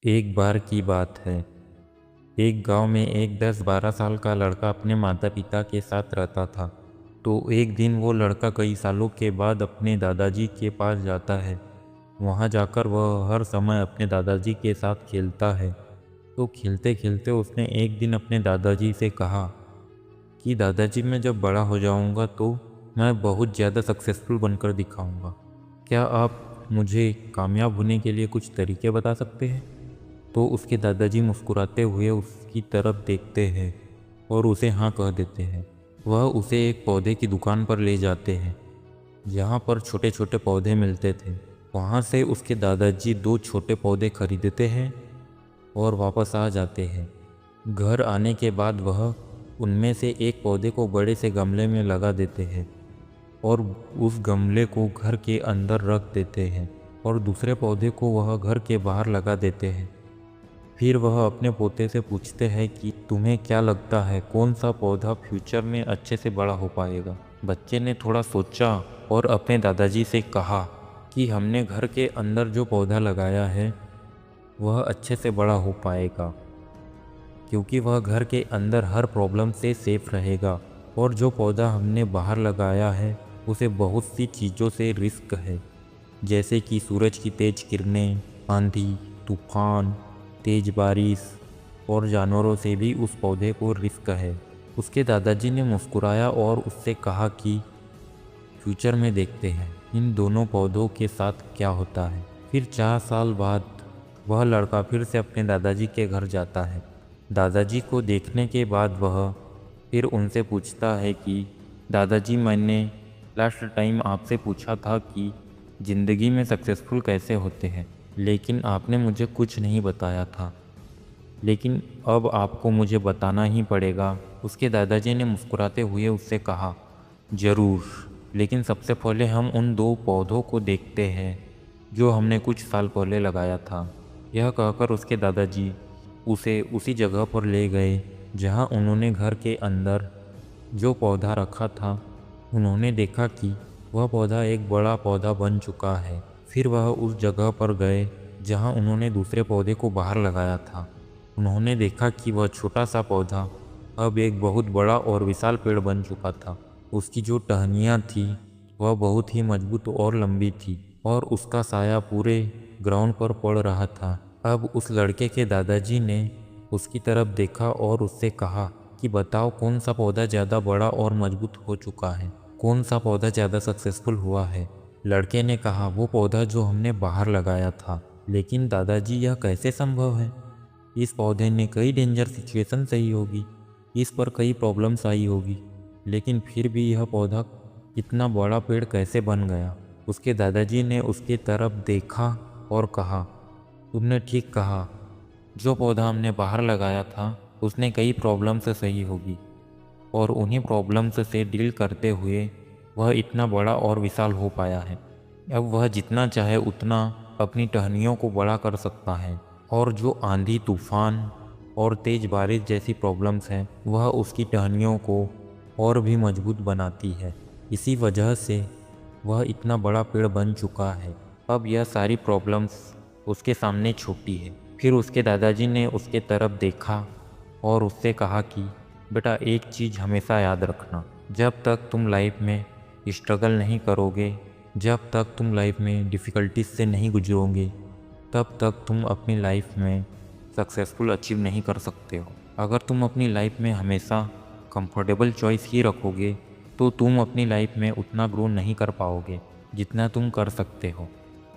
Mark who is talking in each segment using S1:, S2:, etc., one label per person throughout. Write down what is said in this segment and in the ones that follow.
S1: एक बार की बात है। एक गांव में एक 10-12 साल का लड़का अपने माता पिता के साथ रहता था। तो एक दिन वो लड़का कई सालों के बाद अपने दादाजी के पास जाता है। वहाँ जाकर वह हर समय अपने दादाजी के साथ खेलता है। तो खेलते खेलते उसने एक दिन अपने दादाजी से कहा कि दादाजी, मैं जब बड़ा हो जाऊँगा तो मैं बहुत ज़्यादा सक्सेसफुल बनकर दिखाऊँगा। क्या आप मुझे कामयाब होने के लिए कुछ तरीके बता सकते हैं? तो उसके दादाजी मुस्कुराते हुए उसकी तरफ देखते हैं और उसे हाँ कह देते हैं। वह उसे एक पौधे की दुकान पर ले जाते हैं जहाँ पर छोटे छोटे पौधे मिलते थे। वहाँ से उसके दादाजी 2 छोटे पौधे खरीदते हैं और वापस आ जाते हैं। घर आने के बाद वह उनमें से एक पौधे को बड़े से गमले में लगा देते हैं और उस गमले को घर के अंदर रख देते हैं और दूसरे पौधे को वह घर के बाहर लगा देते हैं। फिर वह अपने पोते से पूछते हैं कि तुम्हें क्या लगता है कौन सा पौधा फ्यूचर में अच्छे से बड़ा हो पाएगा। बच्चे ने थोड़ा सोचा और अपने दादाजी से कहा कि हमने घर के अंदर जो पौधा लगाया है वह अच्छे से बड़ा हो पाएगा, क्योंकि वह घर के अंदर हर प्रॉब्लम से सेफ रहेगा। और जो पौधा हमने बाहर लगाया है उसे बहुत सी चीज़ों से रिस्क है, जैसे कि सूरज की तेज किरणें, आंधी, तूफान, तेज बारिश और जानवरों से भी उस पौधे को रिस्क है। उसके दादाजी ने मुस्कुराया और उससे कहा कि फ्यूचर में देखते हैं इन दोनों पौधों के साथ क्या होता है। फिर 4 साल बाद वह लड़का फिर से अपने दादाजी के घर जाता है। दादाजी को देखने के बाद वह फिर उनसे पूछता है कि दादाजी, मैंने लास्ट टाइम आपसे पूछा था कि ज़िंदगी में सक्सेसफुल कैसे होते हैं, लेकिन आपने मुझे कुछ नहीं बताया था, लेकिन अब आपको मुझे बताना ही पड़ेगा। उसके दादाजी ने मुस्कुराते हुए उससे कहा, ज़रूर, लेकिन सबसे पहले हम उन 2 पौधों को देखते हैं जो हमने कुछ साल पहले लगाया था। यह कहकर उसके दादाजी उसे उसी जगह पर ले गए जहां उन्होंने घर के अंदर जो पौधा रखा था। उन्होंने देखा कि वह पौधा एक बड़ा पौधा बन चुका है। फिर वह उस जगह पर गए जहां उन्होंने दूसरे पौधे को बाहर लगाया था। उन्होंने देखा कि वह छोटा सा पौधा अब एक बहुत बड़ा और विशाल पेड़ बन चुका था। उसकी जो टहनियाँ थी वह बहुत ही मजबूत और लंबी थी और उसका साया पूरे ग्राउंड पर पड़ रहा था। अब उस लड़के के दादाजी ने उसकी तरफ देखा और उससे कहा कि बताओ कौन सा पौधा ज़्यादा बड़ा और मजबूत हो चुका है, कौन सा पौधा ज़्यादा सक्सेसफुल हुआ है। लड़के ने कहा, वो पौधा जो हमने बाहर लगाया था। लेकिन दादाजी, यह कैसे संभव है? इस पौधे ने कई डेंजर सिचुएशन सही होगी, इस पर कई प्रॉब्लम्स आई होगी, लेकिन फिर भी यह पौधा इतना बड़ा पेड़ कैसे बन गया? उसके दादाजी ने उसकी तरफ देखा और कहा, तुमने ठीक कहा, जो पौधा हमने बाहर लगाया था उसने कई प्रॉब्लम से सही होगी और उन्हीं प्रॉब्लम्स से डील करते हुए वह इतना बड़ा और विशाल हो पाया है। अब वह जितना चाहे उतना अपनी टहनियों को बड़ा कर सकता है और जो आंधी, तूफान और तेज बारिश जैसी प्रॉब्लम्स हैं वह उसकी टहनियों को और भी मजबूत बनाती है। इसी वजह से वह इतना बड़ा पेड़ बन चुका है। अब यह सारी प्रॉब्लम्स उसके सामने छोटी है। फिर उसके दादाजी ने उसके तरफ देखा और उससे कहा कि बेटा, एक चीज़ हमेशा याद रखना, जब तक तुम लाइफ में स्ट्रगल नहीं करोगे, जब तक तुम लाइफ में डिफ़िकल्टीज से नहीं गुजरोगे, तब तक तुम अपनी लाइफ में सक्सेसफुल अचीव नहीं कर सकते हो। अगर तुम अपनी लाइफ में हमेशा कंफर्टेबल चॉइस ही रखोगे तो तुम अपनी लाइफ में उतना ग्रो नहीं कर पाओगे जितना तुम कर सकते हो।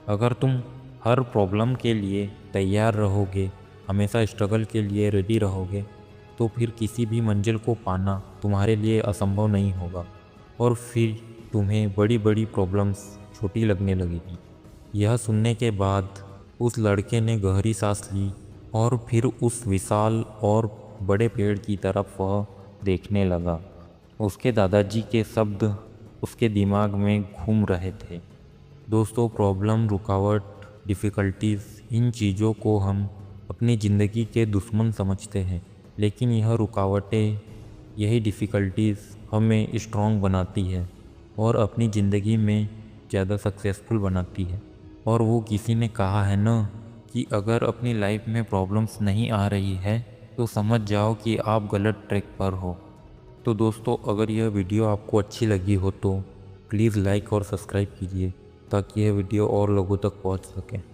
S1: अगर तुम हर प्रॉब्लम के लिए तैयार रहोगे, हमेशा स्ट्रगल के लिए रेडी रहोगे, तो फिर किसी भी मंजिल को पाना तुम्हारे लिए असंभव नहीं होगा और फिर तुम्हें बड़ी बड़ी प्रॉब्लम्स छोटी लगने लगेगी। यह सुनने के बाद उस लड़के ने गहरी सांस ली और फिर उस विशाल और बड़े पेड़ की तरफ वह देखने लगा। उसके दादाजी के शब्द उसके दिमाग में घूम रहे थे। दोस्तों, प्रॉब्लम, रुकावट, डिफ़िकल्टीज़, इन चीज़ों को हम अपनी ज़िंदगी के दुश्मन समझते हैं, लेकिन यह रुकावटें, यही डिफ़िकल्टीज़ हमें स्ट्रॉन्ग बनाती है और अपनी ज़िंदगी में ज़्यादा सक्सेसफुल बनाती है। और वो किसी ने कहा है ना कि अगर अपनी लाइफ में प्रॉब्लम्स नहीं आ रही है तो समझ जाओ कि आप गलत ट्रैक पर हो। तो दोस्तों, अगर यह वीडियो आपको अच्छी लगी हो तो प्लीज़ लाइक और सब्सक्राइब कीजिए ताकि यह वीडियो और लोगों तक पहुंच सके।